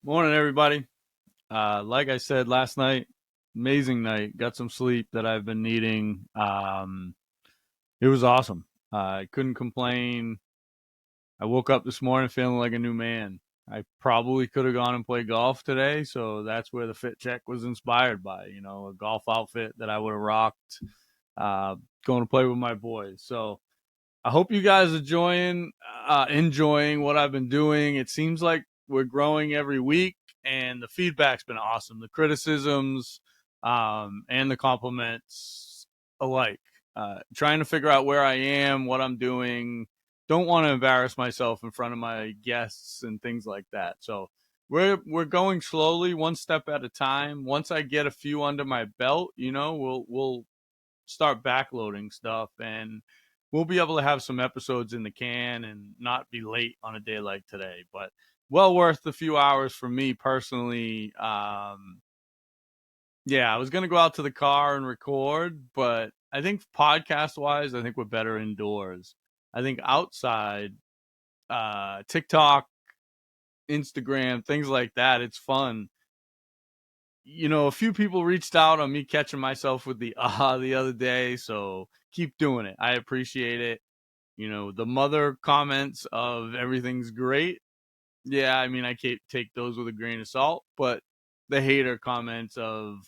Morning, everybody. Like I said last night, amazing night. Got some sleep that I've been needing. It was awesome. I couldn't complain. I woke up this morning feeling like a new man. I probably could have gone and played golf today, so that's where the fit check was inspired by. A golf outfit that I would have rocked, uh, going to play with my boys. So I hope you guys are enjoying what I've been doing. It seems like we're growing every week, and the feedback's been awesome. The criticisms, and the compliments alike. Trying to figure out where I am, what I'm doing. Don't want to embarrass myself in front of my guests and things like that. So we're going slowly, one step at a time. Once I get a few under my belt, we'll start backloading stuff, and we'll be able to have some episodes in the can and not be late on a day like today. But well worth the few hours for me personally. Yeah, I was going to go out to the car and record, but I think podcast wise, I think we're better indoors. I think outside, TikTok, Instagram, things like that, it's fun. A few people reached out on me catching myself with the the other day, so keep doing it. I appreciate it. The mother comments of everything's great. Yeah, I mean, I can't take those with a grain of salt, but the hater comments of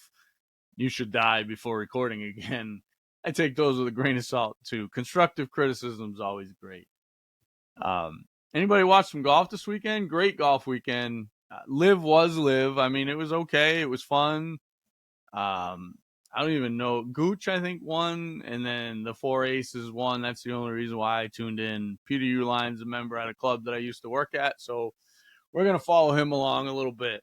you should die before recording again, I take those with a grain of salt too. Constructive criticism is always great. Anybody watch some golf this weekend? Great golf weekend. Live was live. I mean, it was okay. It was fun. Um, I don't even know. Gooch, I think, won, and then the Four Aces won. That's the only reason why I tuned in. Peter Uline's a member at a club that I used to work at, so we're gonna follow him along a little bit.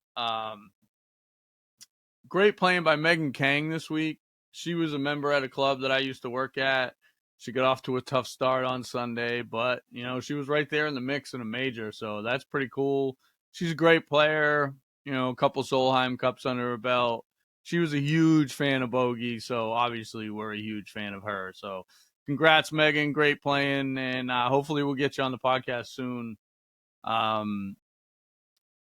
Great playing by Megan Kang this week. She was a member at a club that I used to work at. She got off to a tough start on Sunday, but she was right there in the mix in a major, so that's pretty cool. She's a great player. A couple Solheim Cups under her belt. She was a huge fan of Bogey, so obviously we're a huge fan of her. So congrats, Megan. Great playing, and hopefully we'll get you on the podcast soon. Um,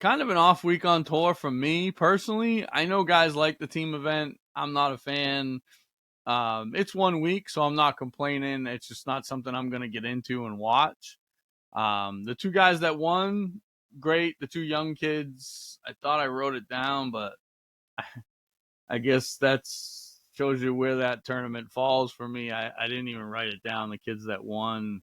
Kind of an off week on tour from me personally. I know guys like the team event. I'm not a fan. It's 1 week, so I'm not complaining. It's just not something I'm going to get into and watch. The two guys that won, great. The two young kids, I thought I wrote it down, but I guess that's shows you where that tournament falls for me. I didn't even write it down. The kids that won.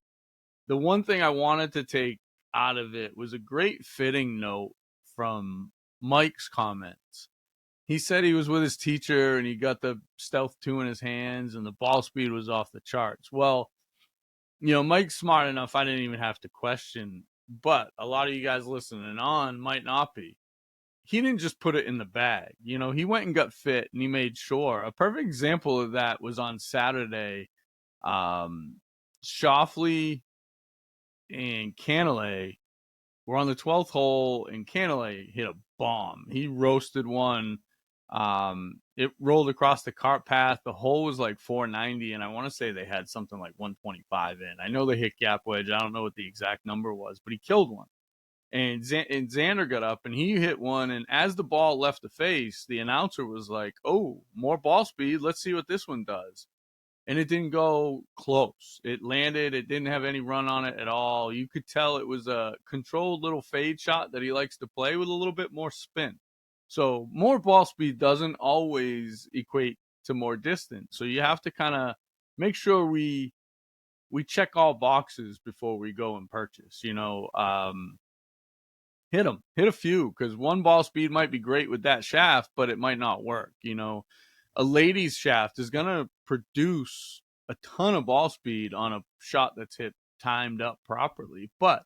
The one thing I wanted to take out of it was a great fitting note from Mike's comments. He said he was with his teacher and he got the Stealth 2 in his hands and the ball speed was off the charts. Well, Mike's smart enough, I didn't even have to question, but a lot of you guys listening on might not be. He didn't just put it in the bag. He went and got fit and he made sure. A perfect example of that was on Saturday. Um, Shoffley and Cantlay were on the 12th hole, and Cantlay hit a bomb. He roasted one. It rolled across the cart path. The hole was like 490, and I want to say they had something like 125 in. I know they hit gap wedge. I don't know what the exact number was, but he killed one. And Xander got up and he hit one. And as the ball left the face, the announcer was like, "Oh, more ball speed. Let's see what this one does." And it didn't go close. It landed. It didn't have any run on it at all. You could tell it was a controlled little fade shot that he likes to play with a little bit more spin. So more ball speed doesn't always equate to more distance. So you have to kind of make sure we check all boxes before we go and purchase. Hit them, hit a few, because one ball speed might be great with that shaft, but it might not work. A lady's shaft is going to produce a ton of ball speed on a shot that's hit timed up properly, but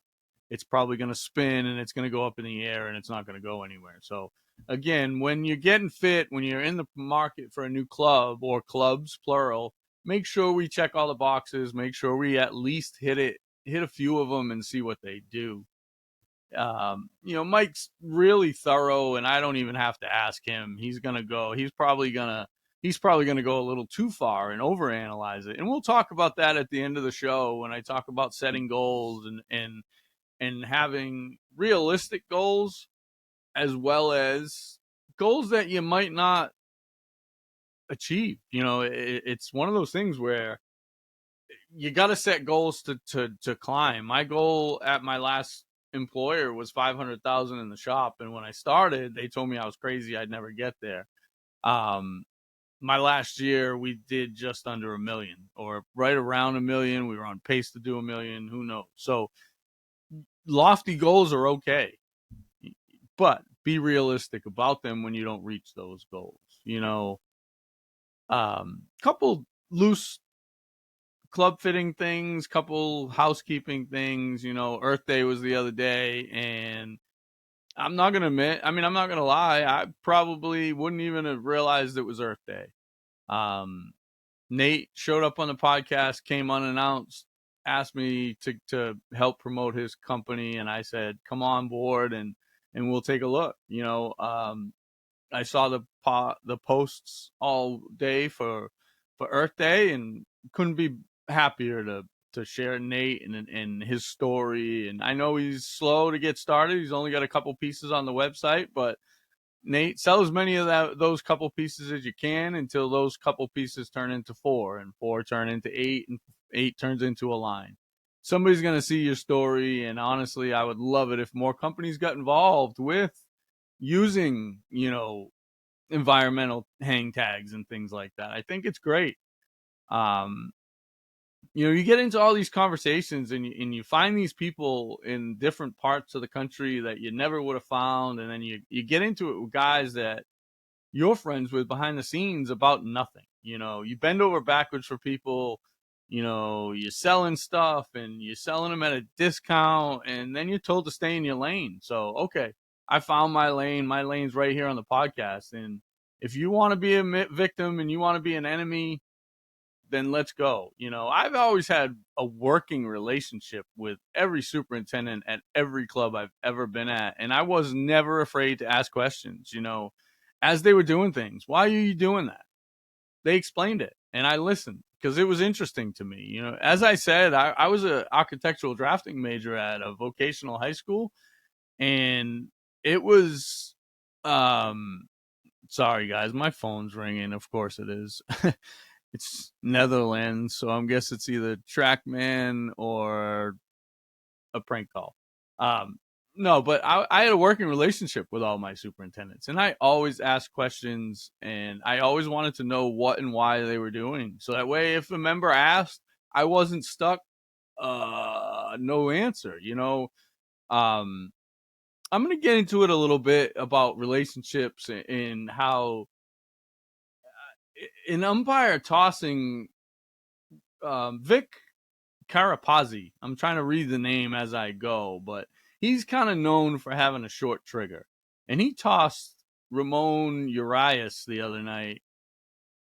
it's probably going to spin and it's going to go up in the air and it's not going to go anywhere. So, again, when you're getting fit, when you're in the market for a new club or clubs, plural, make sure we check all the boxes, make sure we at least hit a few of them and see what they do. Mike's really thorough, and I don't even have to ask him. He's gonna go. He's probably gonna go a little too far and overanalyze it. And we'll talk about that at the end of the show when I talk about setting goals and having realistic goals as well as goals that you might not achieve. It's one of those things where you got to set goals to climb. My goal at my last employer was 500,000 in the shop, and when I started, they told me I was crazy. I'd never get there. Um, my last year, we did just under 1 million, or right around 1 million. We were on pace to do 1 million. Who knows? So lofty goals are okay, but be realistic about them when you don't reach those goals. Couple loose club fitting things, couple housekeeping things. Earth Day was the other day, and I'm not gonna admit. I mean, I'm not gonna lie. I probably wouldn't even have realized it was Earth Day. Um, Nate showed up on the podcast, came unannounced, asked me to help promote his company, and I said, "Come on board, and we'll take a look." I saw the posts all day for Earth Day, and couldn't be happier to share Nate and his story. And I know he's slow to get started. He's only got a couple pieces on the website, but Nate, sell as many of those couple pieces as you can until those couple pieces turn into 4, and 4 turn into 8, and 8 turns into a line. Somebody's going to see your story, and honestly, I would love it if more companies got involved with using, environmental hang tags and things like that. I think it's great. Um, you get into all these conversations, and you find these people in different parts of the country that you never would have found. And then you get into it with guys that you're friends with behind the scenes about nothing. You bend over backwards for people. You're selling stuff, and you're selling them at a discount, and then you're told to stay in your lane. So, okay, I found my lane. My lane's right here on the podcast. And if you want to be a victim and you want to be an enemy, then let's go. I've always had a working relationship with every superintendent at every club I've ever been at. And I was never afraid to ask questions, as they were doing things. Why are you doing that? They explained it, and I listened because it was interesting to me. As I said, I was an architectural drafting major at a vocational high school, and it was, sorry guys, my phone's ringing. Of course it is. It's Netherlands, so I guess it's either TrackMan or a prank call. No, but I had a working relationship with all my superintendents, and I always asked questions, and I always wanted to know what and why they were doing. So that way, if a member asked, I wasn't stuck, no answer. I'm going to get into it a little bit about relationships and how an umpire tossing, Vic Carapazzi. I'm trying to read the name as I go, but he's kind of known for having a short trigger. And he tossed Ramon Urias the other night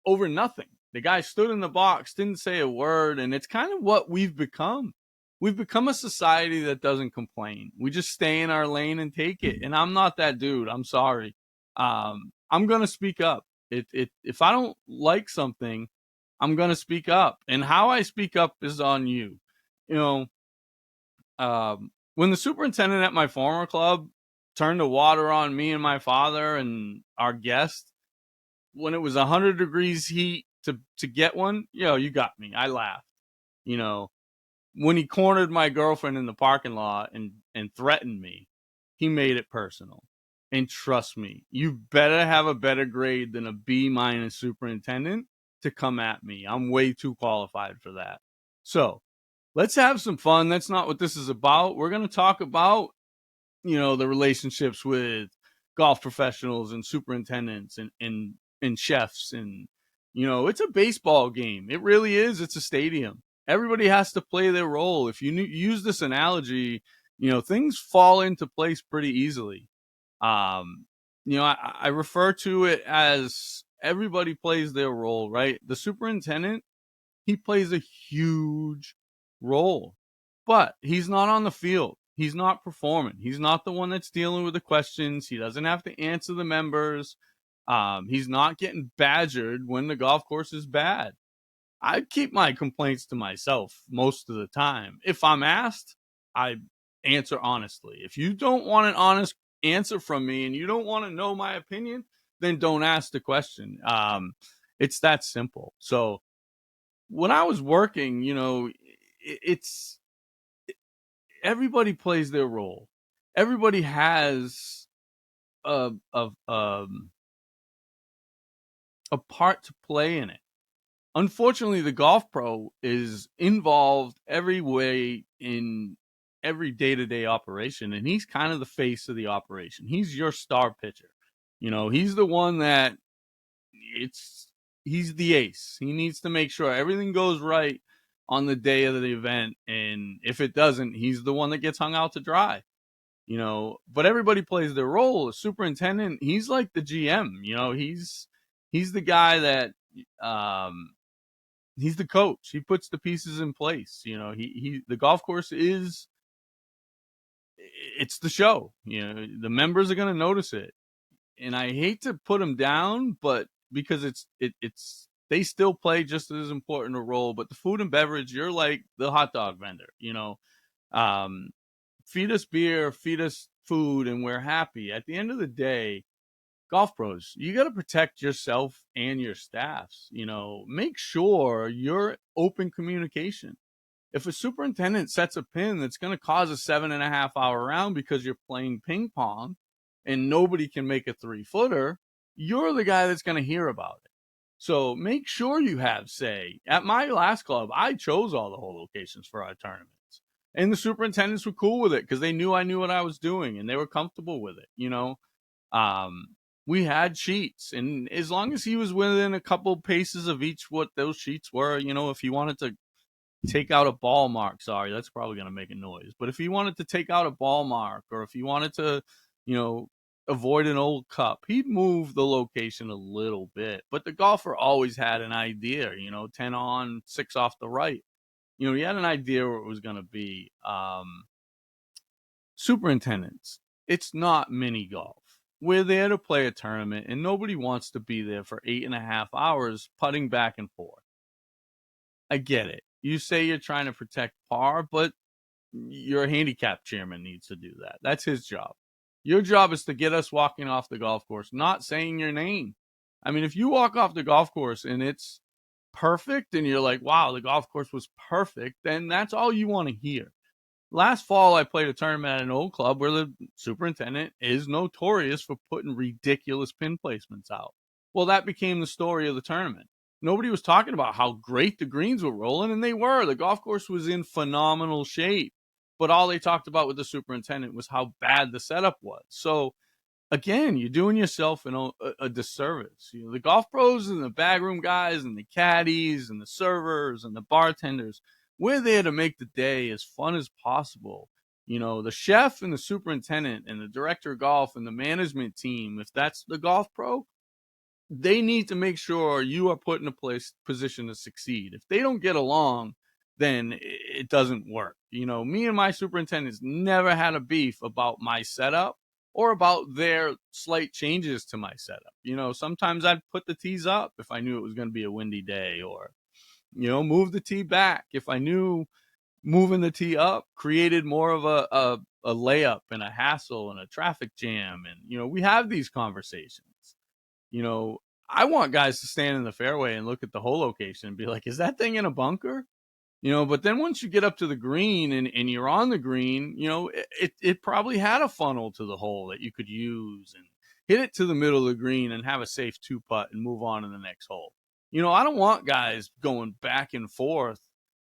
over nothing. The guy stood in the box, didn't say a word, and it's kind of what we've become. We've become a society that doesn't complain. We just stay in our lane and take it. And I'm not that dude. I'm sorry. I'm gonna speak up. If I don't like something, I'm gonna speak up. And how I speak up is on you. You know, when the superintendent at my former club turned the water on me and my father and our guest, when it was 100 degrees heat to get one, you got me. I laughed. You know, when he cornered my girlfriend in the parking lot and threatened me, he made it personal. And trust me, you better have a better grade than a B minus superintendent to come at me. I'm way too qualified for that. So let's have some fun. That's not what this is about. We're going to talk about, the relationships with golf professionals and superintendents and chefs. And, it's a baseball game. It really is. It's a stadium. Everybody has to play their role. If you use this analogy, things fall into place pretty easily. I refer to it as everybody plays their role, right? The superintendent, he plays a huge role, but he's not on the field. He's not performing. He's not the one that's dealing with the questions. He doesn't have to answer the members. He's not getting badgered when the golf course is bad. I keep my complaints to myself most of the time. If I'm asked, I answer honestly. If you don't want an honest answer from me and you don't want to know my opinion, then don't ask the question. It's that simple. So when I was working, it's everybody plays their role. Everybody has a a um, a part to play in it. Unfortunately, the golf pro is involved every way in every day-to-day operation, and he's kind of the face of the operation. He's your star pitcher. He's the one that it's he's the ace. He needs to make sure everything goes right on the day of the event, and if it doesn't, he's the one that gets hung out to dry. But everybody plays their role. The superintendent, he's like the GM. He's the guy that he's the coach. He puts the pieces in place. He the golf course it's the show. The members are going to notice it, and I hate to put them down, but because it's they still play just as important a role. But the food and beverage, you're like the hot dog vendor. Um, Feed us beer, feed us food, and we're happy. At the end of the day, golf pros, you got to protect yourself and your staffs. Make sure you're open communication. If a superintendent sets a pin that's going to cause a 7.5 hour round because you're playing ping pong and nobody can make a 3-footer, you're the guy that's going to hear about it. So make sure you have say. At my last club, I chose all the hole locations for our tournaments. And the superintendents were cool with it because they knew I knew what I was doing and they were comfortable with it. Um, we had sheets, and as long as he was within a couple paces of each what those sheets were, if he wanted to take out a ball mark, sorry, that's probably going to make a noise, but if he wanted to take out a ball mark, or if he wanted to, avoid an old cup, he'd move the location a little bit. But the golfer always had an idea, 10 on, 6 off the right. He had an idea where it was going to be. Superintendents, it's not mini golf. We're there to play a tournament, and nobody wants to be there for 8.5 hours putting back and forth. I get it. You say you're trying to protect par, but your handicap chairman needs to do that. That's his job. Your job is to get us walking off the golf course, not saying your name. I mean, if you walk off the golf course and it's perfect and you're like, wow, the golf course was perfect, then that's all you want to hear. Last fall, I played a tournament at an old club where the superintendent is notorious for putting ridiculous pin placements out. Well, that became the story of the tournament. Nobody was talking about how great the greens were rolling, and they were. The golf course was in phenomenal shape. But all they talked about with the superintendent was how bad the setup was. So, again, you're doing yourself a disservice. The golf pros and the backroom guys and the caddies and the servers and the bartenders, we're there to make the day as fun as possible. The chef and the superintendent and the director of golf and the management team, if that's the golf pro, they need to make sure you are put in a position to succeed. If they don't get along, then it doesn't work. Me and my superintendents never had a beef about my setup or about their slight changes to my setup. Sometimes I'd put the tees up if I knew it was going to be a windy day, or, move the tee back if I knew moving the tee up created more of a layup and a hassle and a traffic jam. And, we have these conversations. I want guys to stand in the fairway and look at the hole location and be like, is that thing in a bunker? But then once you get up to the green and you're on the green, it probably had a funnel to the hole that you could use and hit it to the middle of the green and have a safe 2-putt and move on to the next hole. I don't want guys going back and forth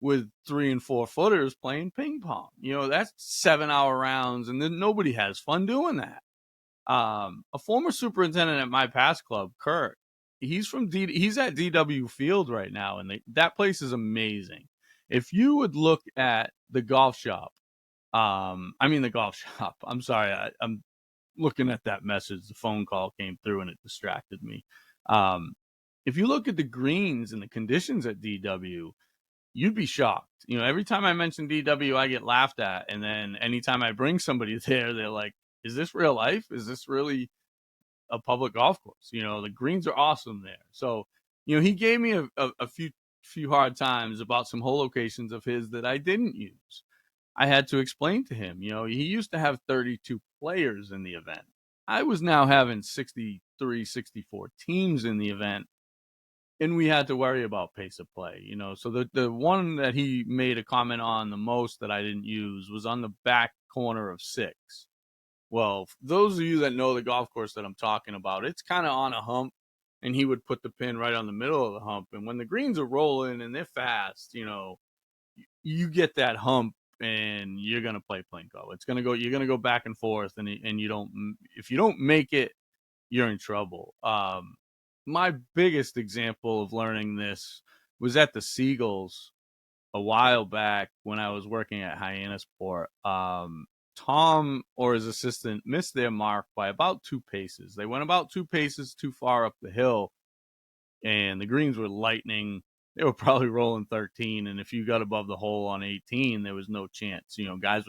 with 3 and 4 footers playing ping pong. That's 7-hour rounds, and then nobody has fun doing that. A former superintendent at my past club, Kurt, he's at DW Field right now, and that place is amazing. If you would look at the golf shop, the golf shop. I'm sorry, I'm looking at that message. The phone call came through and it distracted me. If you look at the greens and the conditions at DW, you'd be shocked. Every time I mention DW, I get laughed at, and then anytime I bring somebody there, they're like, is this real life? Is this really a public golf course? The greens are awesome there. So, he gave me a few hard times about some hole locations of his that I didn't use. I had to explain to him, he used to have 32 players in the event. I was now having 63, 64 teams in the event, and we had to worry about pace of play, So the one that he made a comment on the most that I didn't use was on the back corner of 6. Well, those of you that know the golf course that I'm talking about, it's kind of on a hump, and he would put the pin right on the middle of the hump. And when the greens are rolling and they're fast, you get that hump, and you're gonna play Plinko. It's gonna go. You're gonna go back and forth, and you don't. If you don't make it, you're in trouble. My biggest example of learning this was at the Seagulls a while back when I was working at Hyannisport. Tom or his assistant missed their mark by about 2 paces. They went about 2 paces too far up the hill, and the greens were lightning. They were probably rolling 13, and if you got above the hole on 18, there was no chance. Guys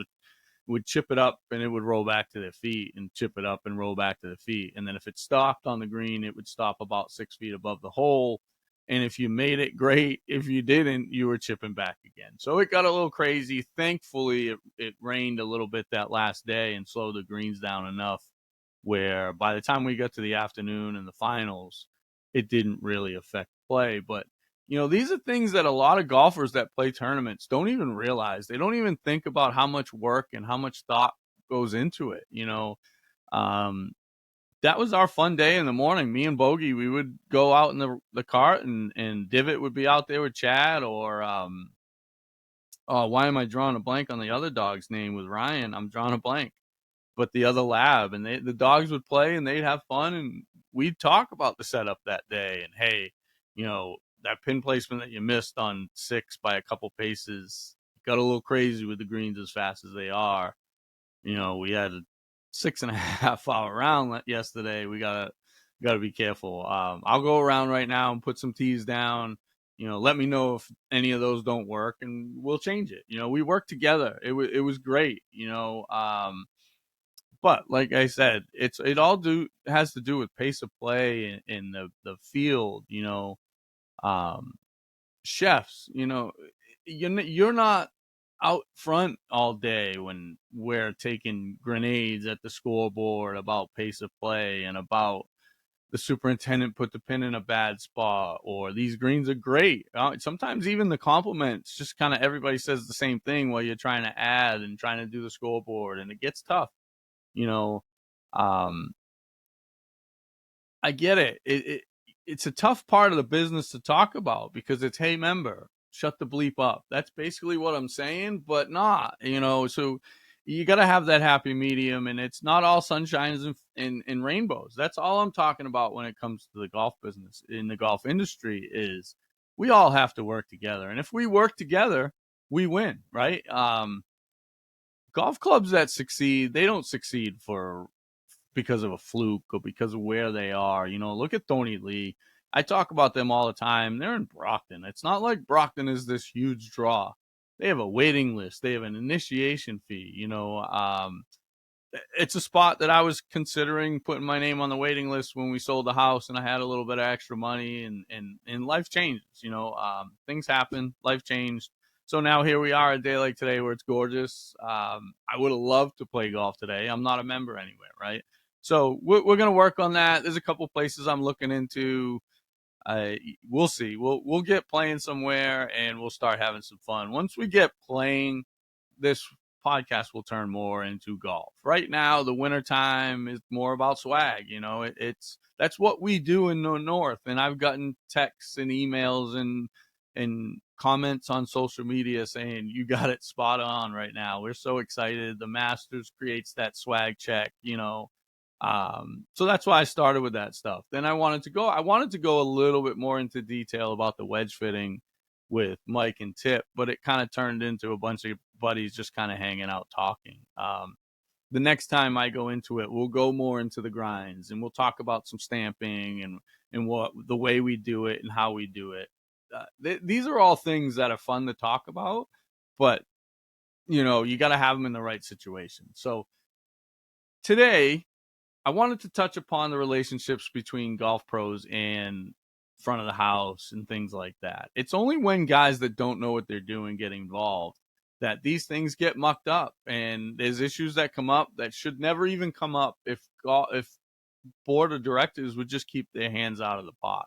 would chip it up and it would roll back to their feet, and chip it up and roll back to the feet. And then if it stopped on the green, it would stop about 6 feet above the hole. And if you made it, great. If you didn't, you were chipping back again. So it got a little crazy. Thankfully, it rained a little bit that last day and slowed the greens down enough where by the time we got to the afternoon and the finals, it didn't really affect play. But these are things that a lot of golfers that play tournaments don't even realize. They don't even think about how much work and how much thought goes into it. Um, that was our fun day in the morning. Me and Bogey, we would go out in the cart, and Divot would be out there with Chad, or oh, why am I drawing a blank on the other dog's name with Ryan? I'm drawing a blank. But the other lab, and the dogs would play and they'd have fun, and we'd talk about the setup that day. And hey, that pin placement that you missed on 6 by a couple paces got a little crazy with the greens as fast as they are. We had a 6.5-hour round yesterday. We gotta be careful. I'll go around right now and put some tees down. Let me know if any of those don't work, and we'll change it. We work together. It was great. But like I said, it all has to do with pace of play in the field. Um, Chefs, you're not out front all day when we're taking grenades at the scoreboard about pace of play and about the superintendent put the pin in a bad spot, or these greens are great. Sometimes even the compliments, just kind of everybody says the same thing while you're trying to add and trying to do the scoreboard, and it gets tough. you know um I get it. It's a tough part of the business to talk about because it's, hey, member, shut the bleep up. That's basically what I'm saying, but not, so you got to have that happy medium, and it's not all sunshines and rainbows. That's all I'm talking about when it comes to the golf business. In the golf industry, is we all have to work together, and if we work together, we win, right? Golf clubs that succeed, they don't succeed because of a fluke or because of where they are. Look at Tony Lee. I talk about them all the time. They're in Brockton. It's not like Brockton is this huge draw. They have a waiting list. They have an initiation fee. It's a spot that I was considering putting my name on the waiting list when we sold the house, and I had a little bit of extra money, and life changes. Things happen. Life changed. So now here we are, a day like today where it's gorgeous. I would have loved to play golf today. I'm not a member anywhere, right? So we're going to work on that. There's a couple places I'm looking into. We'll see. We'll get playing somewhere, and we'll start having some fun. Once we get playing, this podcast will turn more into golf. Right now, the winter time is more about swag. That's what we do in the North. And I've gotten texts and emails and comments on social media saying you got it spot on right now. We're so excited. The Masters creates that swag check. So that's why I started with that stuff. Then I wanted to go a little bit more into detail about the wedge fitting with Mike and Tip, but it kind of turned into a bunch of buddies just kind of hanging out talking. The next time I go into it, we'll go more into the grinds, and we'll talk about some stamping and what the way we do it and how we do it. These are all things that are fun to talk about, but you got to have them in the right situation. So today, I wanted to touch upon the relationships between golf pros and front of the house and things like that. It's only when guys that don't know what they're doing get involved that these things get mucked up, and there's issues that come up that should never even come up if board of directors would just keep their hands out of the pot.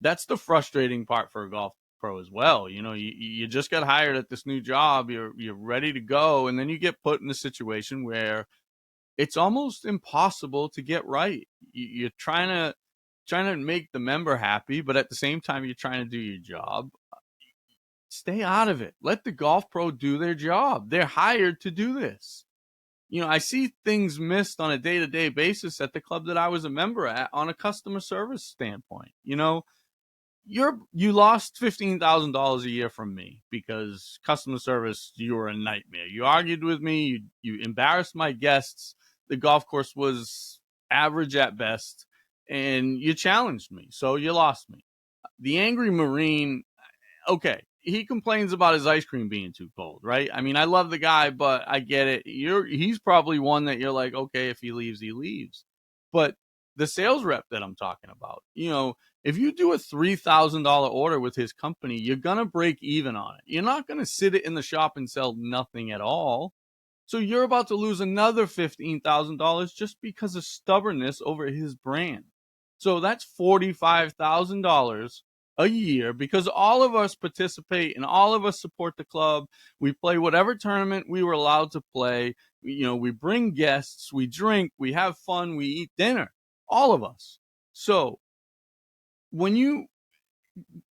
That's the frustrating part for a golf pro as well. You just got hired at this new job, you're ready to go, and then you get put in a situation where it's almost impossible to get right. You're trying to make the member happy, but at the same time you're trying to do your job. Stay out of it. Let the golf pro do their job. They're hired to do this. I see things missed on a day-to-day basis at the club that I was a member at on a customer service standpoint. You lost $15,000 a year from me because customer service, you were a nightmare. You argued with me. You embarrassed my guests. The golf course was average at best, and you challenged me, so you lost me. The angry Marine, okay, he complains about his ice cream being too cold, right? I mean, I love the guy, but I get it. He's probably one that you're like, okay, if he leaves, he leaves. But the sales rep that I'm talking about, if you do a $3,000 order with his company, you're going to break even on it. You're not going to sit it in the shop and sell nothing at all. So you're about to lose another $15,000 just because of stubbornness over his brand. So that's $45,000 a year because all of us participate and all of us support the club. We play whatever tournament we were allowed to play. We bring guests, we drink, we have fun, we eat dinner, all of us. So when you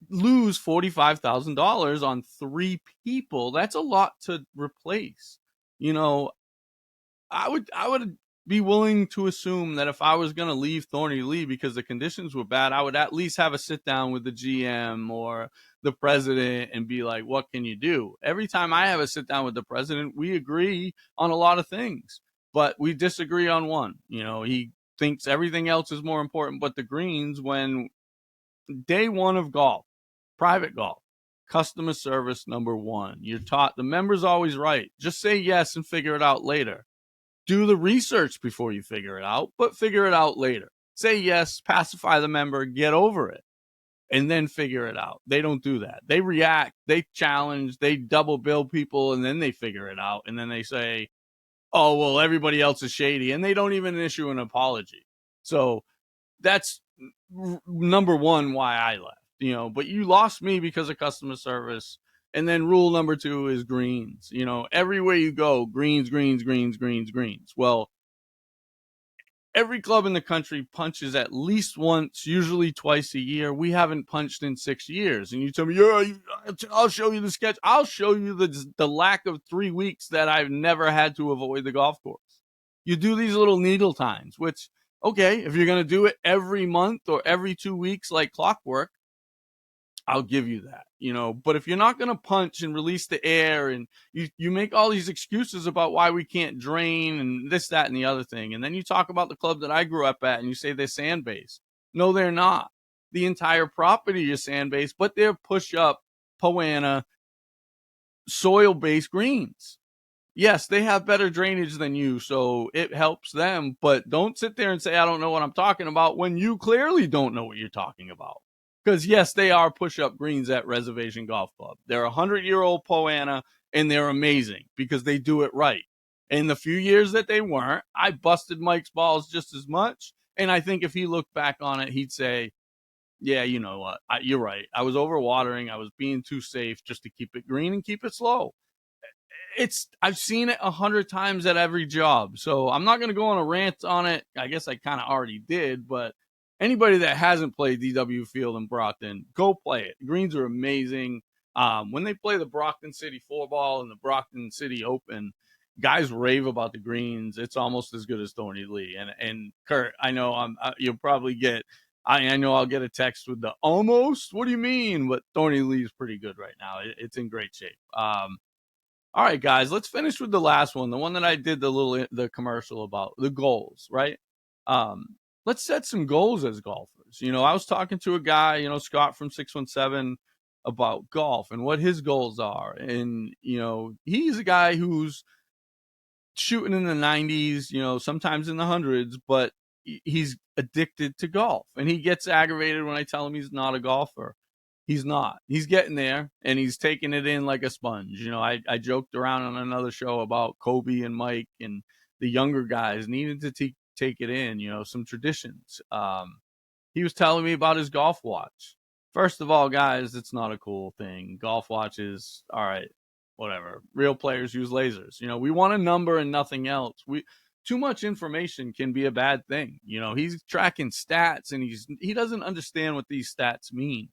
lose $45,000 on 3 people, that's a lot to replace. I would be willing to assume that if I was going to leave Thorny Lee because the conditions were bad, I would at least have a sit down with the GM or the president and be like, what can you do? Every time I have a sit down with the president, we agree on a lot of things, but we disagree on one. He thinks everything else is more important but the greens. When day one of golf, private golf, customer service number one, you're taught the member's always right. Just say yes and figure it out later. Do the research before you figure it out, but figure it out later. Say yes, pacify the member, get over it, and then figure it out. They don't do that. They react, they challenge, they double bill people, and then they figure it out. And then they say, oh, well, everybody else is shady. And they don't even issue an apology. So that's number one why I left, but you lost me because of customer service. And then rule number 2 is greens. Everywhere you go, greens, greens, greens, greens, greens. Well, every club in the country punches at least once, usually twice a year. We haven't punched in 6 years. And you tell me, yeah, I'll show you the sketch. I'll show you the lack of 3 weeks that I've never had to avoid the golf course. You do these little needle times, which, okay, if you're going to do it every month or every 2 weeks like clockwork, I'll give you that, but if you're not going to punch and release the air and you make all these excuses about why we can't drain and this, that, and the other thing. And then you talk about the club that I grew up at and you say they're sand based. No, they're not. The entire property is sand based, but they're push up, Poana, soil based greens. Yes, they have better drainage than you, so it helps them, but don't sit there and say, I don't know what I'm talking about when you clearly don't know what you're talking about. Because, yes, they are push-up greens at Reservation Golf Club. They're 100-year-old Poana, and they're amazing because they do it right. In the few years that they weren't, I busted Mike's balls just as much, and I think if he looked back on it, he'd say, yeah, you know what, you're right. I was overwatering. I was being too safe just to keep it green and keep it slow. I've seen it 100 times at every job, so I'm not going to go on a rant on it. I guess I kind of already did, but anybody that hasn't played DW Field in Brockton, go play it. Greens are amazing. When they play the Brockton City 4-ball and the Brockton City Open, guys rave about the greens. It's almost as good as Thorny Lee. And Kurt, I know you'll probably get. I know I'll get a text with the almost. What do you mean? But Thorny Lee is pretty good right now. It's in great shape. All right, guys, let's finish with the last one, the one that I did the commercial about, the goals, right? Let's set some goals as golfers. I was talking to a guy, Scott from 617, about golf and what his goals are. And, he's a guy who's shooting in the 90s, sometimes in the hundreds, but he's addicted to golf. And he gets aggravated when I tell him he's not a golfer. He's not. He's getting there, and he's taking it in like a sponge. I joked around on another show about Kobe and Mike and the younger guys needing to take it in, some traditions. He was telling me about his golf watch. First of all, guys, it's not a cool thing. Golf watches, all right, whatever. Real players use lasers. We want a number and nothing else. Too much information can be a bad thing. He's tracking stats and he doesn't understand what these stats mean.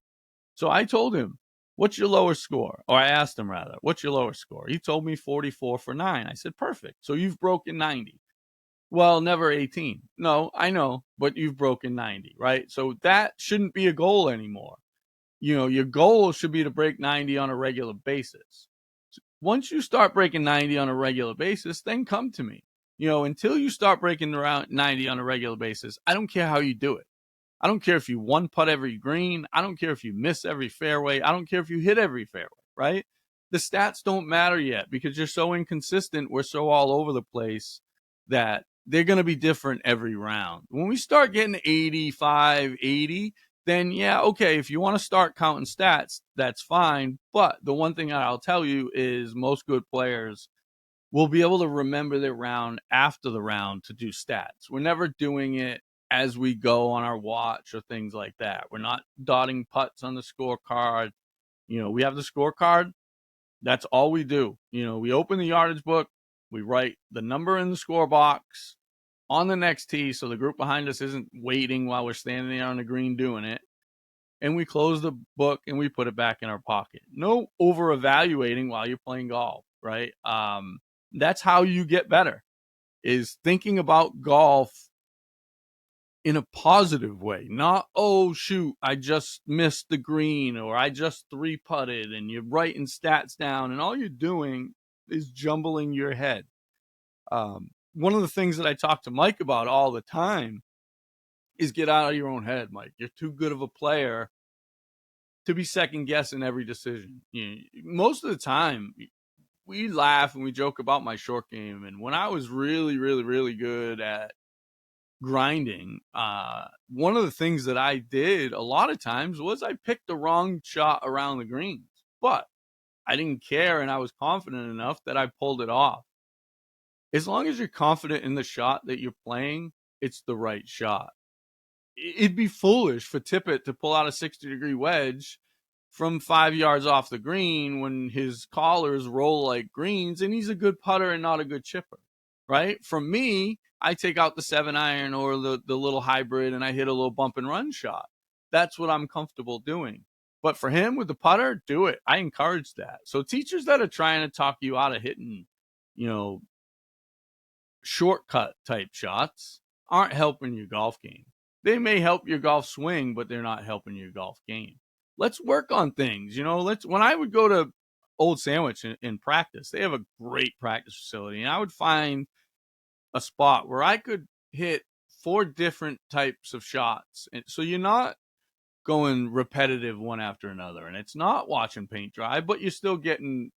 So I told him, "What's your lowest score?" Or I asked him rather, "What's your lowest score?" He told me 44 for 9. I said, "Perfect. So you've broken 90." Well, never 18. No, I know, but you've broken 90, right? So that shouldn't be a goal anymore. Your goal should be to break 90 on a regular basis. Once you start breaking 90 on a regular basis, then come to me. Until you start breaking around 90 on a regular basis, I don't care how you do it. I don't care if you one putt every green. I don't care if you miss every fairway. I don't care if you hit every fairway, right? The stats don't matter yet because you're so inconsistent. We're so all over the place that they're going to be different every round. When we start getting 85, 80, then yeah, okay, if you want to start counting stats, that's fine. But the one thing I'll tell you is most good players will be able to remember their round after the round to do stats. We're never doing it as we go on our watch or things like that. We're not dotting putts on the scorecard. We have the scorecard. That's all we do. We open the yardage book. We write the number in the score box on the next tee so the group behind us isn't waiting while we're standing there on the green doing it. And we close the book and we put it back in our pocket. No over evaluating while you're playing golf, right? That's how you get better, is thinking about golf in a positive way. Not, oh, shoot, I just missed the green or I just three putted, and you're writing stats down and all you're doing is jumbling your head. One of the things that I talk to Mike about all the time is get out of your own head, Mike. You're too good of a player to be second guessing every decision. Most of the time, we laugh and we joke about my short game. And when I was really, really, really good at grinding, one of the things that I did a lot of times was I picked the wrong shot around the greens. But I didn't care, and I was confident enough that I pulled it off. As long as you're confident in the shot that you're playing, it's the right shot. It'd be foolish for Tippett to pull out a 60-degree wedge from 5 yards off the green when his collars roll like greens and he's a good putter and not a good chipper, right? For me, I take out the 7-iron or the little hybrid and I hit a little bump and run shot. That's what I'm comfortable doing. But for him with the putter, do it. I encourage that. So teachers that are trying to talk you out of hitting, shortcut type shots aren't helping your golf game. They may help your golf swing, but they're not helping your golf game. Let's work on things. When I would go to Old Sandwich in practice, they have a great practice facility, and I would find a spot where I could hit 4 different types of shots. And so you're not going repetitive one after another, and it's not watching paint dry, but you're still getting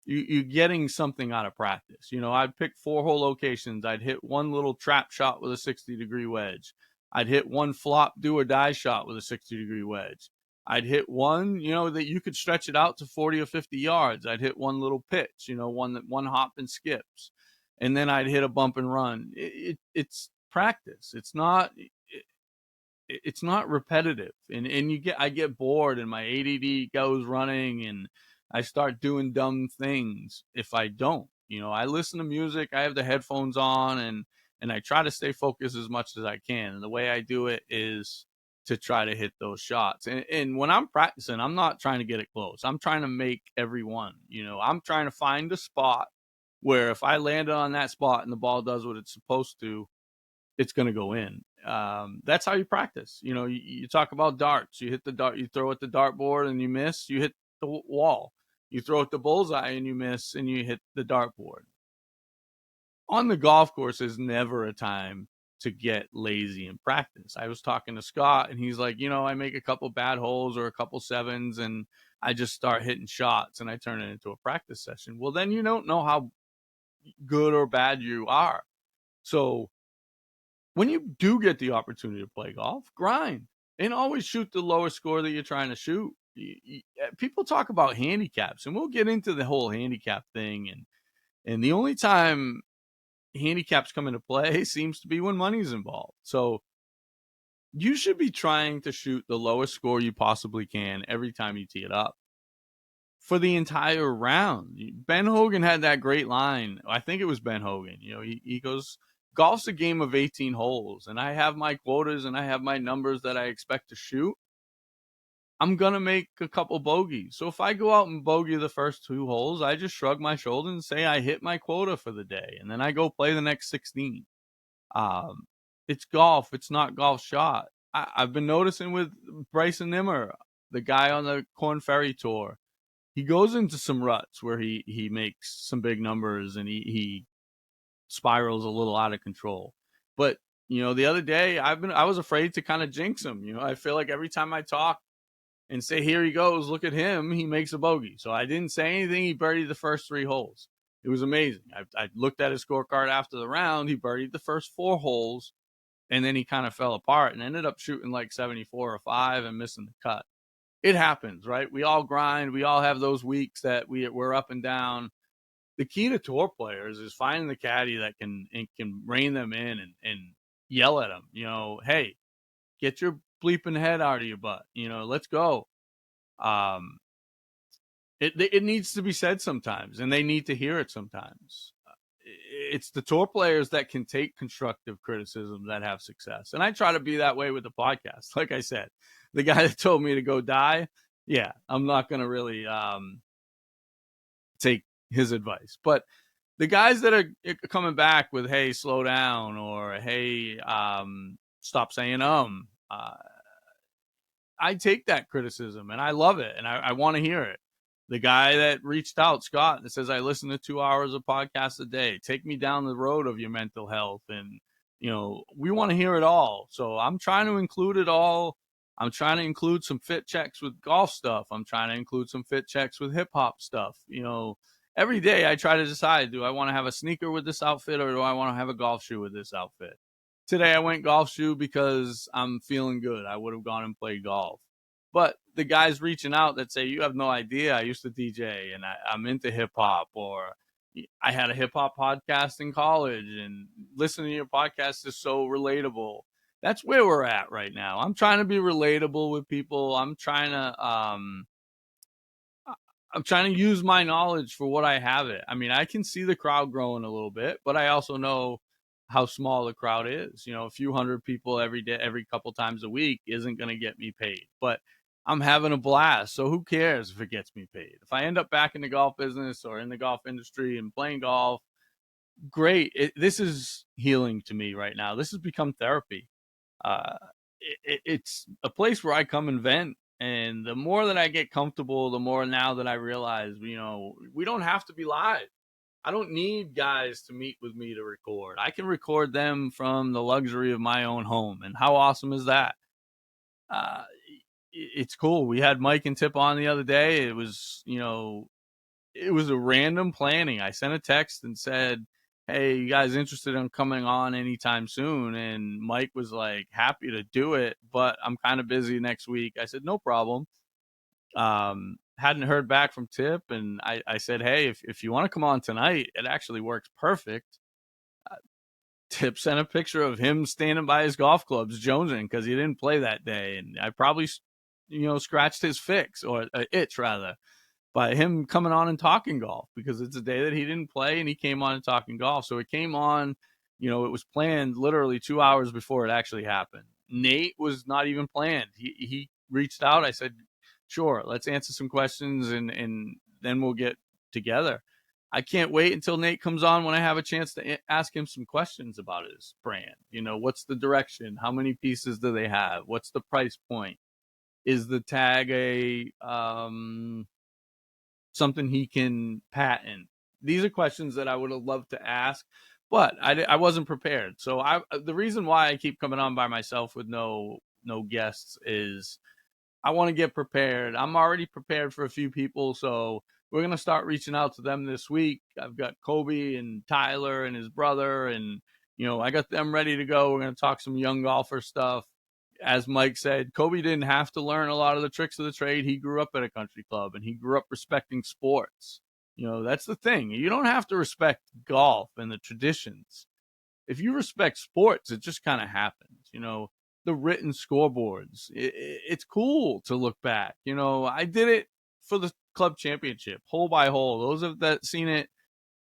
you're getting something out of practice. I'd pick 4-hole locations. I'd hit one little trap shot with a 60-degree wedge. I'd hit one flop do or die shot with a 60-degree wedge. I'd hit one, that you could stretch it out to 40 or 50 yards. I'd hit one little pitch, one hop and skips. And then I'd hit a bump and run. It's practice. It's not repetitive. And I get bored and my ADD goes running and I start doing dumb things if I don't. I listen to music, I have the headphones on, and I try to stay focused as much as I can. And the way I do it is to try to hit those shots. And when I'm practicing, I'm not trying to get it close. I'm trying to make every one. I'm trying to find a spot where if I land on that spot and the ball does what it's supposed to, it's going to go in. That's how you practice. You talk about darts. You hit the dart, you throw at the dartboard and you miss, you hit the wall. You throw at the bullseye and you miss and you hit the dartboard. On the golf course is never a time to get lazy in practice. I was talking to Scott and he's like, I make a couple bad holes or a couple sevens and I just start hitting shots and I turn it into a practice session. Well, then you don't know how good or bad you are. So when you do get the opportunity to play golf, grind. and always shoot the lowest score that you're trying to shoot. People talk about handicaps, and we'll get into the whole handicap thing. And the only time handicaps come into play seems to be when money's involved. So you should be trying to shoot the lowest score you possibly can every time you tee it up for the entire round. Ben Hogan had that great line. I think it was Ben Hogan. He goes, golf's a game of 18 holes, and I have my quotas and I have my numbers that I expect to shoot. I'm going to make a couple bogeys. So if I go out and bogey the first 2 holes, I just shrug my shoulders and say I hit my quota for the day. And then I go play the next 16. It's golf. It's not golf shot. I've been noticing with Bryson Nimmer, the guy on the Corn Ferry Tour. He goes into some ruts where he makes some big numbers and he spirals a little out of control. But, the other day I was afraid to kind of jinx him. I feel like every time I talk and say, here he goes, look at him, he makes a bogey. So I didn't say anything. He birdied the first 3 holes. It was amazing. I looked at his scorecard after the round. He birdied the first 4 holes, and then he kind of fell apart and ended up shooting like 74 or 5 and missing the cut. It happens, right? We all grind. We all have those weeks that we're up and down. The key to tour players is finding the caddy that can rein them in and yell at them. Hey, get your bleeping head out of your butt. Let's go. It needs to be said sometimes, and they need to hear it sometimes. It's the tour players that can take constructive criticism that have success. And I try to be that way with the podcast. Like I said, the guy that told me to go die, yeah, I'm not going to really take his advice. But the guys that are coming back with, hey, slow down, or hey, stop saying I take that criticism and I love it and I want to hear it. The guy that reached out, Scott, that says, I listen to 2 hours of podcasts a day. Take me down the road of your mental health. And, we want to hear it all. So I'm trying to include it all. I'm trying to include some fit checks with golf stuff. I'm trying to include some fit checks with hip hop stuff. Every day I try to decide, do I want to have a sneaker with this outfit or do I want to have a golf shoe with this outfit? Today I went golf shoe because I'm feeling good. I would have gone and played golf. But the guys reaching out that say, you have no idea, I used to DJ and I'm into hip hop, or I had a hip hop podcast in college and listening to your podcast is so relatable. That's where we're at right now. I'm trying to be relatable with people. I'm trying to use my knowledge for what I have it. I mean, I can see the crowd growing a little bit, but I also know how small the crowd is. A few hundred people every day, every couple times a week isn't going to get me paid, but I'm having a blast. So who cares if it gets me paid? If I end up back in the golf business or in the golf industry and playing golf, great. This is healing to me right now. This has become therapy. It's a place where I come and vent. And the more that I get comfortable, the more now that I realize, we don't have to be live. I don't need guys to meet with me to record. I can record them from the luxury of my own home. And how awesome is that? It's cool. We had Mike and Tip on the other day. It was, it was a random planning. I sent a text and said, hey, you guys interested in coming on anytime soon? And Mike was like, happy to do it, but I'm kind of busy next week. I said, no problem. Hadn't heard back from Tip. And I said, hey, if you want to come on tonight, it actually works perfect. Tip sent a picture of him standing by his golf clubs, jonesing, because he didn't play that day. And I probably, scratched his fix, or itch rather, by him coming on and talking golf, because it's a day that he didn't play and he came on and talking golf. So it came on, it was planned literally 2 hours before it actually happened. Nate was not even planned. He reached out. I said, sure, let's answer some questions and then we'll get together. I can't wait until Nate comes on when I have a chance to ask him some questions about his brand. What's the direction? How many pieces do they have? What's the price point? Is the tag a something he can patent? These are questions that I would have loved to ask, but I wasn't prepared. So the reason why I keep coming on by myself with no guests is I want to get prepared. I'm already prepared for a few people, so we're going to start reaching out to them this week. I've got Kobe and Tyler and his brother, and I got them ready to go. We're going to talk some young golfer stuff. as Mike said, Kobe didn't have to learn a lot of the tricks of the trade. He grew up at a country club and he grew up respecting sports. That's the thing. You don't have to respect golf and the traditions. If you respect sports, it just kind of happens. The written scoreboards. It's cool to look back. I did it for the club championship, hole by hole. Those that seen it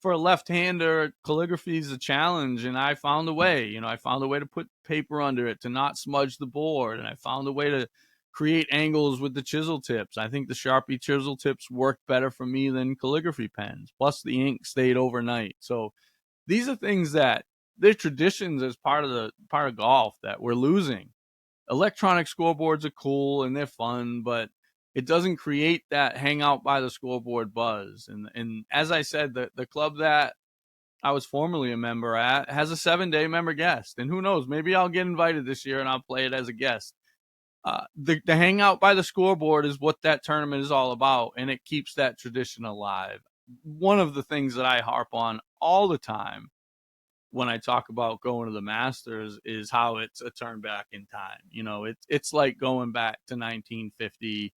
for a left-hander, calligraphy is a challenge, and I found a way. I found a way to put paper under it to not smudge the board, and I found a way to create angles with the chisel tips. I think the Sharpie chisel tips worked better for me than calligraphy pens. Plus, the ink stayed overnight. So these are things that they're traditions as part of golf that we're losing. Electronic scoreboards are cool and they're fun, but it doesn't create that hang out by the scoreboard buzz. And as I said, the club that I was formerly a member at has a 7-day member guest. And who knows, maybe I'll get invited this year and I'll play it as a guest. The hangout by the scoreboard is what that tournament is all about, and it keeps that tradition alive. One of the things that I harp on all the time when I talk about going to the Masters is how it's a turn back in time. It's like going back to 1950,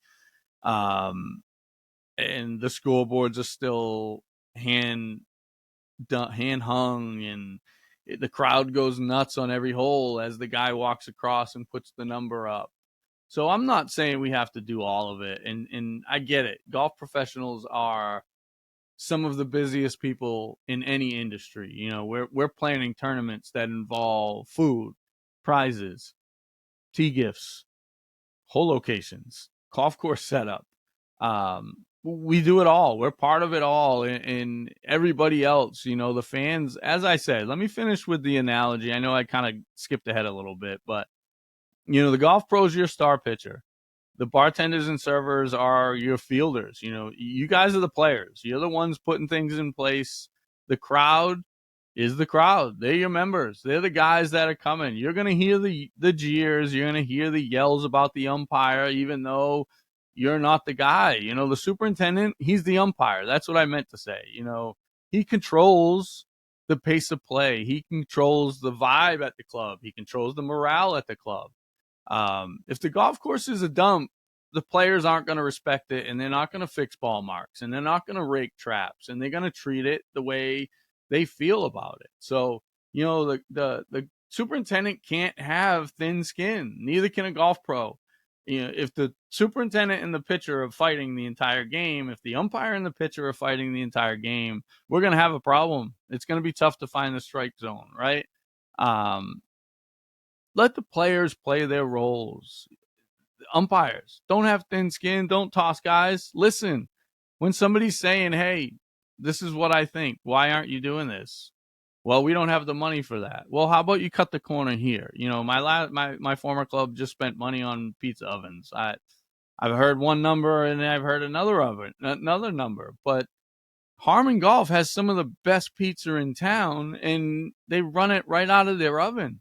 and the scoreboards are still hand hung, and the crowd goes nuts on every hole as the guy walks across and puts the number up. So I'm not saying we have to do all of it, and I get it. Golf professionals are some of the busiest people in any industry. We're planning tournaments that involve food, prizes, tee gifts, hole locations, golf course setup. We do it all. We're part of it all. And everybody else, the fans, as I said, let me finish with the analogy. I know I kind of skipped ahead a little bit, but the golf pro's your star pitcher. The bartenders and servers are your fielders. You guys are the players. You're the ones putting things in place. The crowd is the crowd. They're your members. They're the guys that are coming. You're going to hear the jeers. You're going to hear the yells about the umpire, even though you're not the guy. The superintendent, he's the umpire. That's what I meant to say. He controls the pace of play. He controls the vibe at the club. He controls the morale at the club. If the golf course is a dump, the players aren't going to respect it, and they're not going to fix ball marks, and they're not going to rake traps, and they're going to treat it the way they feel about it. So, the superintendent can't have thin skin. Neither can a golf pro. If the superintendent and the pitcher are fighting the entire game, if the umpire and the pitcher are fighting the entire game, we're going to have a problem. It's going to be tough to find the strike zone, right? Let the players play their roles. Umpires, don't have thin skin. Don't toss guys. Listen, when somebody's saying, hey, this is what I think, why aren't you doing this? Well, we don't have the money for that. Well, how about you cut the corner here? My former club just spent money on pizza ovens. I've heard one number and I've heard another number, but Harmon Golf has some of the best pizza in town, and they run it right out of their oven.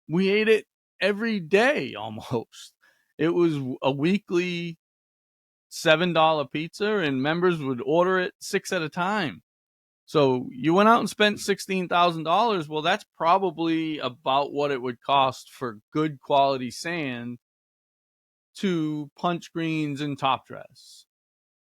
We ate it every day almost. It was a weekly $7 pizza, and members would order it 6 at a time. So you went out and spent $16,000. Well, that's probably about what it would cost for good quality sand to punch greens and top dress.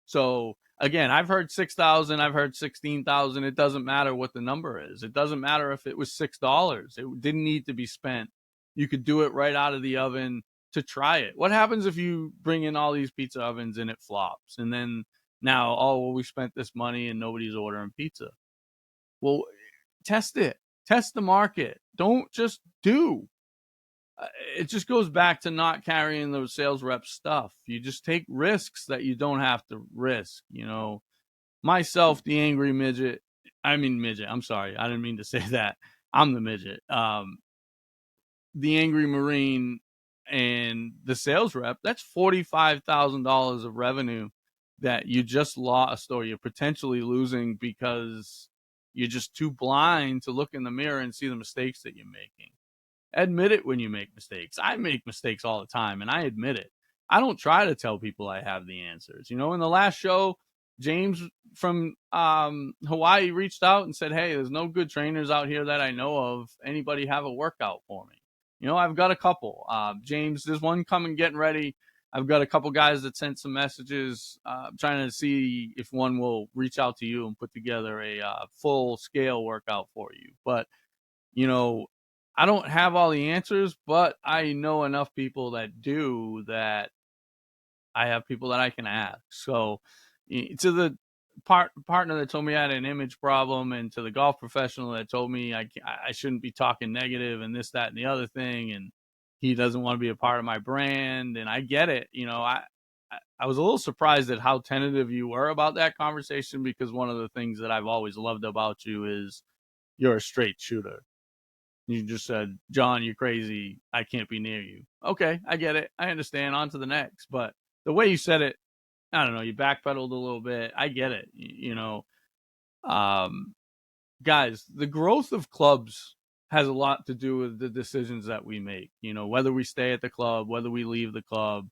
So again, I've heard 6,000, I've heard 16,000. It doesn't matter what the number is. It doesn't matter if it was $6. It didn't need to be spent. You could do it right out of the oven to try it. What happens if you bring in all these pizza ovens and it flops? And then now, we spent this money and nobody's ordering pizza. Well, test it. Test the market. Don't just do. It just goes back to not carrying those sales rep stuff. You just take risks that you don't have to risk. Myself, the angry midget. I'm sorry. I didn't mean to say that. I'm the midget. The angry Marine and the sales rep, that's $45,000 of revenue that you just lost, or you're potentially losing because you're just too blind to look in the mirror and see the mistakes that you're making. Admit it when you make mistakes. I make mistakes all the time, and I admit it. I don't try to tell people I have the answers. In the last show, James from Hawaii reached out and said, hey, there's no good trainers out here that I know of. Anybody have a workout for me? I've got a couple. James, there's one coming getting ready. I've got a couple guys that sent some messages. Trying to see if one will reach out to you and put together a full scale workout for you. But you know, I don't have all the answers, but I know enough people that do, that I have people that I can ask. So to the partner that told me I had an image problem, and to the golf professional that told me I shouldn't be talking negative and this, that, and the other thing, and he doesn't want to be a part of my brand, and I get it. I was a little surprised at how tentative you were about that conversation, because one of the things that I've always loved about you is you're a straight shooter. You just said, John, you're crazy. I can't be near you. Okay, I get it. I understand. On to the next. But the way you said it, I don't know, you backpedaled a little bit. I get it. Um, guys, the growth of clubs has a lot to do with the decisions that we make. Whether we stay at the club, whether we leave the club,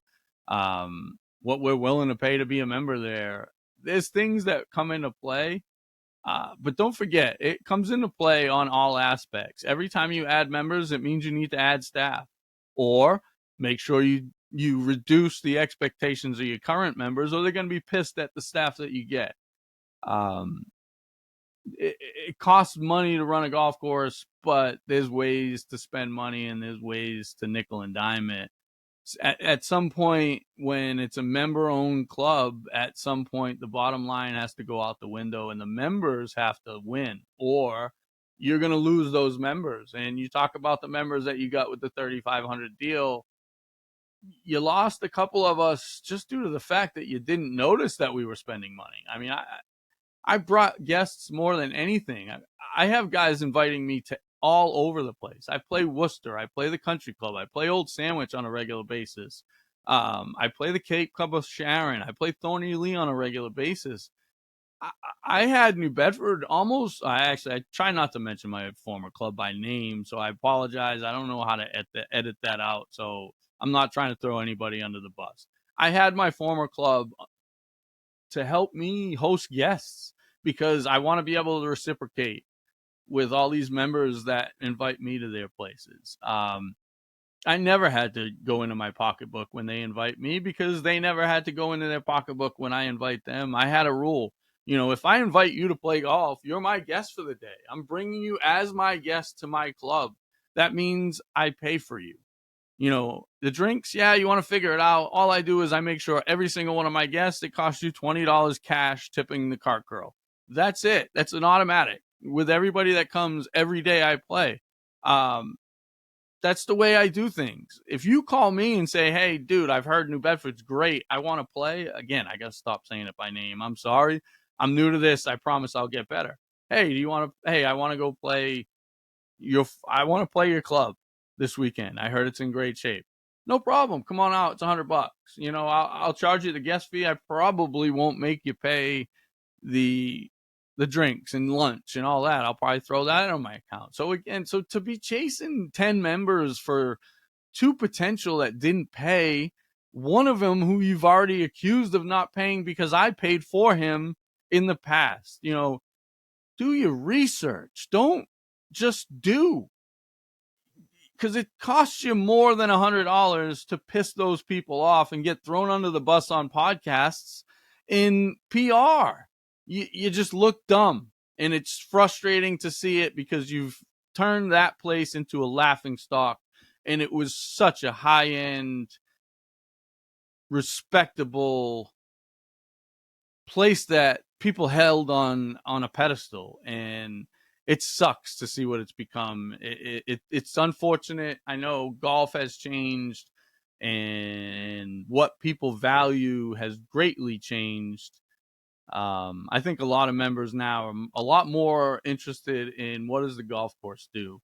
what we're willing to pay to be a member there. There's things that come into play. But don't forget, it comes into play on all aspects. Every time you add members, it means you need to add staff, or make sure you reduce the expectations of your current members, or they're going to be pissed at the staff that you get. It costs money to run a golf course, but there's ways to spend money, and there's ways to nickel and dime it. At some point, when it's a member-owned club, at some point the bottom line has to go out the window, and the members have to win, or you're going to lose those members. And you talk about the members that you got with the 3,500 deal. You lost a couple of us just due to the fact that you didn't notice that we were spending money. I mean, I brought guests more than anything. I have guys inviting me to all over the place. I play Worcester. I play the Country Club. I play Old Sandwich on a regular basis. I play the Cape Club of Sharon. I play Thorny Lee on a regular basis. I had New Bedford almost. I try not to mention my former club by name, so I apologize. I don't know how to edit that out, so I'm not trying to throw anybody under the bus. I had my former club to help me host guests, because I want to be able to reciprocate with all these members that invite me to their places. I never had to go into my pocketbook when they invite me, because they never had to go into their pocketbook when I invite them. I had a rule. If I invite you to play golf, you're my guest for the day. I'm bringing you as my guest to my club. That means I pay for you. The drinks, yeah, you want to figure it out. All I do is I make sure every single one of my guests, it costs you $20 cash tipping the cart girl. That's it. That's an automatic with everybody that comes every day I play. That's the way I do things. If you call me and say, hey, dude, I've heard New Bedford's great, I want to play. Again, I got to stop saying it by name. I'm sorry. I'm new to this. I promise I'll get better. Hey, I want to go play I want to play your club this weekend. I heard it's in great shape. No problem. Come on out. It's $100. I'll charge you the guest fee. I probably won't make you pay the drinks and lunch and all that. I'll probably throw that on my account. So to be chasing 10 members for two potential that didn't pay, one of them who you've already accused of not paying because I paid for him in the past, do your research. Don't just do, because it costs you more than $100 to piss those people off and get thrown under the bus on podcasts in PR. You just look dumb, and it's frustrating to see it, because you've turned that place into a laughing stock, and it was such a high-end, respectable place that people held on a pedestal, and it sucks to see what it's become. It's unfortunate. I know golf has changed, and what people value has greatly changed. I think a lot of members now are a lot more interested in what does the golf course do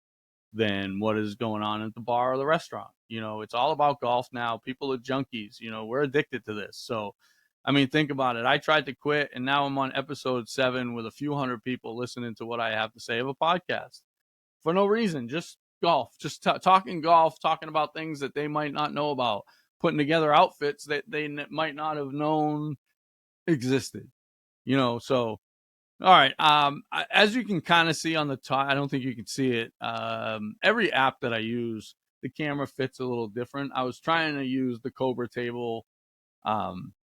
than what is going on at the bar or the restaurant. It's all about golf now. People are junkies. We're addicted to this. So, I mean, think about it. I tried to quit, and now I'm on episode 7 with a few hundred people listening to what I have to say of a podcast for no reason. Just golf, just talking golf, talking about things that they might not know about, putting together outfits that they might not have known existed. So all right. As you can kind of see on the top, I don't think you can see it. Every app that I use the camera fits a little different. I was trying to use the Cobra table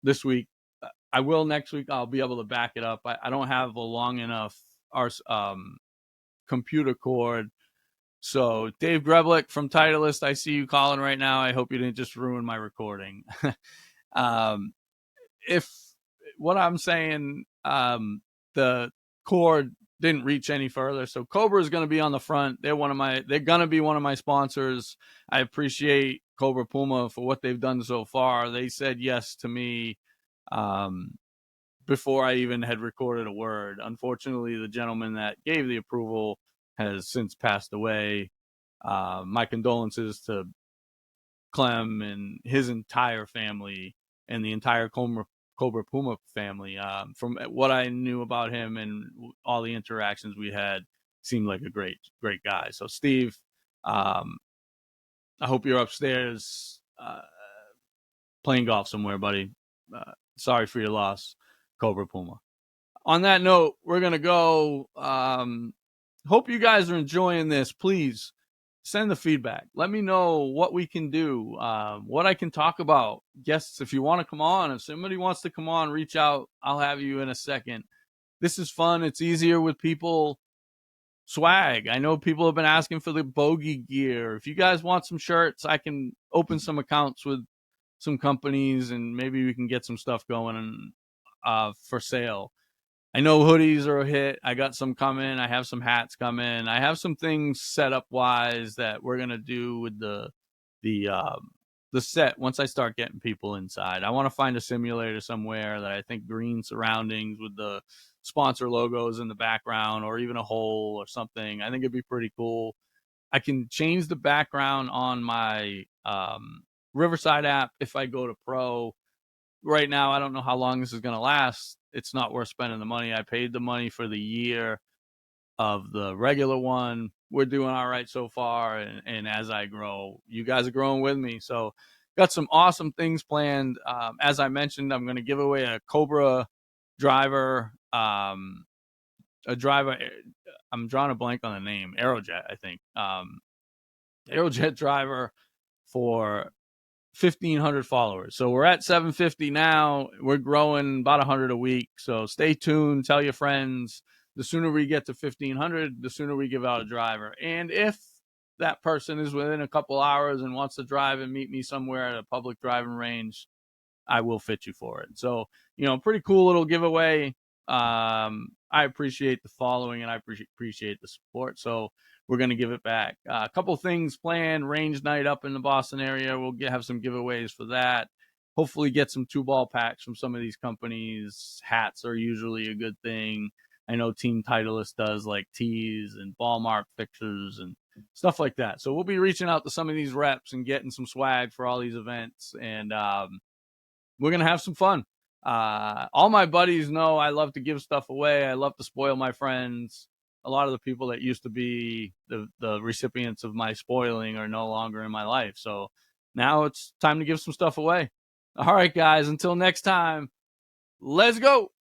this week. I will next week. I'll be able to back it up. I don't have a long enough computer cord. So Dave Greblick from Titleist, I see you calling right now. I hope you didn't just ruin my recording. If what I'm saying, the cord didn't reach any further, so Cobra is going to be on the front. They're going to be one of my sponsors. I appreciate Cobra Puma for what they've done so far. They said yes to me before I even had recorded a word. Unfortunately, the gentleman that gave the approval has since passed away. My condolences to Clem and his entire family and the entire Cobra Puma family. From what I knew about him and all the interactions we had, seemed like a great guy. So Steve, I hope you're upstairs playing golf somewhere, buddy. Sorry for your loss, Cobra Puma. On that note, we're going to go. Hope you guys are enjoying this. Please send the feedback. Let me know what we can do, what I can talk about. Guests, if you want to come on, if somebody wants to come on, reach out. I'll have you in a second. This is fun. It's easier with people. Swag. I know people have been asking for the bogey gear. If you guys want some shirts, I can open some accounts with some companies and maybe we can get some stuff going for sale. I know hoodies are a hit. I got some coming. I have some hats coming. I have some things set up wise that we're gonna do with the set once I start getting people inside. I want to find a simulator somewhere that I think green surroundings with the sponsor logos in the background or even a hole or something. I think it'd be pretty cool. I can change the background on my Riverside app if I go to Pro. Right now, I don't know how long this is going to last. It's not worth spending the money. I paid the money for the year of the regular one. We're doing all right so far. And as I grow, you guys are growing with me. So got some awesome things planned. As I mentioned, I'm going to give away a Cobra driver, a driver. I'm drawing a blank on the name, Aerojet, I think. Aerojet driver for 1,500 followers. So we're at 750 now. We're growing about 100 a week. So stay tuned. Tell your friends. The sooner we get to 1,500, the sooner we give out a driver. And if that person is within a couple hours and wants to drive and meet me somewhere at a public driving range, I will fit you for it. So, pretty cool little giveaway. I appreciate the following and I appreciate the support. So we're going to give it back. A couple things planned. Range night up in the Boston area. We'll have some giveaways for that. Hopefully get some 2-ball packs from some of these companies. Hats are usually a good thing. I know Team Titleist does like tees and ball mark fixtures and stuff like that. So we'll be reaching out to some of these reps and getting some swag for all these events. And we're going to have some fun. All my buddies know I love to give stuff away. I love to spoil my friends. A lot of the people that used to be the recipients of my spoiling are no longer in my life. So now it's time to give some stuff away. All right, guys, until next time, let's go.